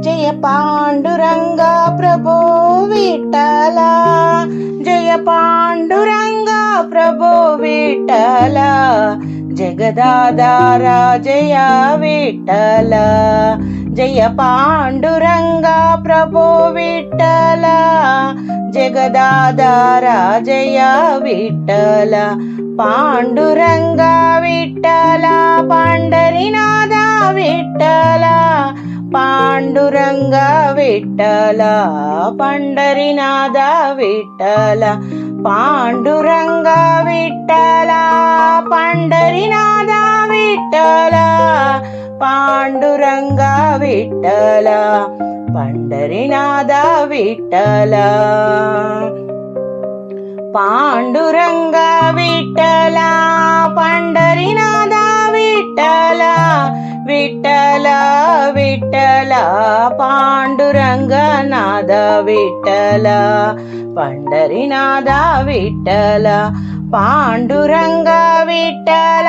జయ పాండురంగ ప్రభో విఠల, జయ పాండురంగ ప్రభో విఠల, జగదాధార జయ విఠల, జయ పాండురంగ ప్రభో విఠల, జగదాధార జయ విఠల, పాండురంగ విఠల, పండరినాథ విఠల, పాండురంగ విఠల, పండరినాథ విఠల, పాండురంగ విఠల, పండరినాథ విఠల, పాండురంగ విఠల, పండరినాథ విఠల, పాండురంగ విఠల, పండరినాథ విఠల, విఠల విఠల, పాండురంగనాథ విఠల, పండరినాథ విఠల, పాండురంగ విఠల,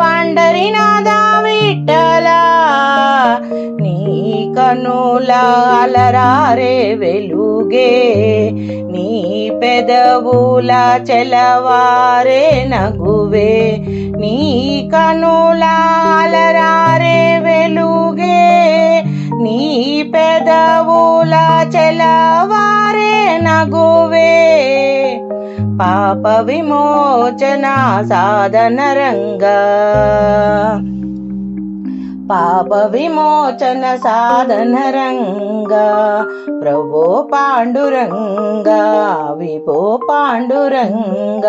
పండరినాథ విఠల, నీ కనుల అలరారే వెలుగే, నీ పెదవుల చెలవారే నగువే, నీ కనుల అలరారే వెలుగే, నీ పెదవుల చెలవారే నగువే, పాప విమోచన సాధన రంగా, పాప విమోచన సాధన రంగా, ప్రభో పాండురంగ విభో పాండురంగ,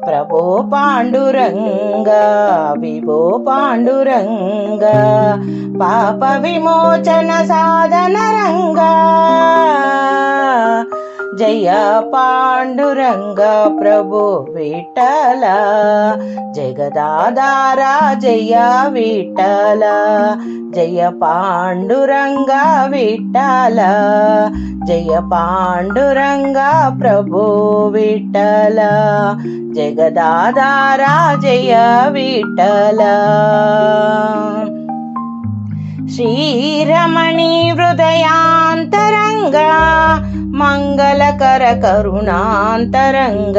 ప్రభో పాండురంగ విభో పాండురంగ, పాప విమోచన సాధన రంగా, జయ పాండురంగ ప్రభో విఠల, జగదాధార జయ విఠల, జయ పాండురంగ విఠల, జయ పాండురంగ ప్రభో విఠల, జగదాధార జయ విఠల, శ్రీరమణి హృదయాంతరంగ, మంగళకర కరుణాంతరంగ,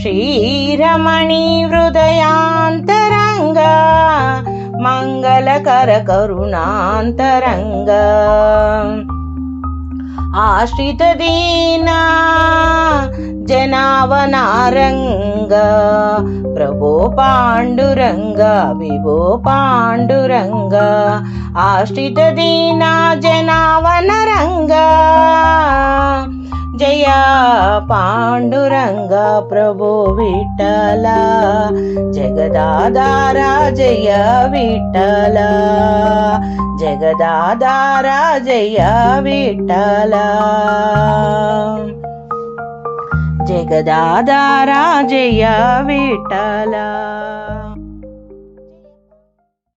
శ్రీరమణి హృదయాంతరంగ, మంగళకర కరుణాంతరంగ, ఆశ్రిత దీన జనావనారంగ, ప్రభో పాండురంగ విభో పాండురంగ, ఆశ్రిత దీన జనావనరంగ, జయ పాండురంగ ప్రభో విఠల, జగదాధార జయ విఠల, జగదాధార జయ విఠల, జగదాధార జయ విఠల.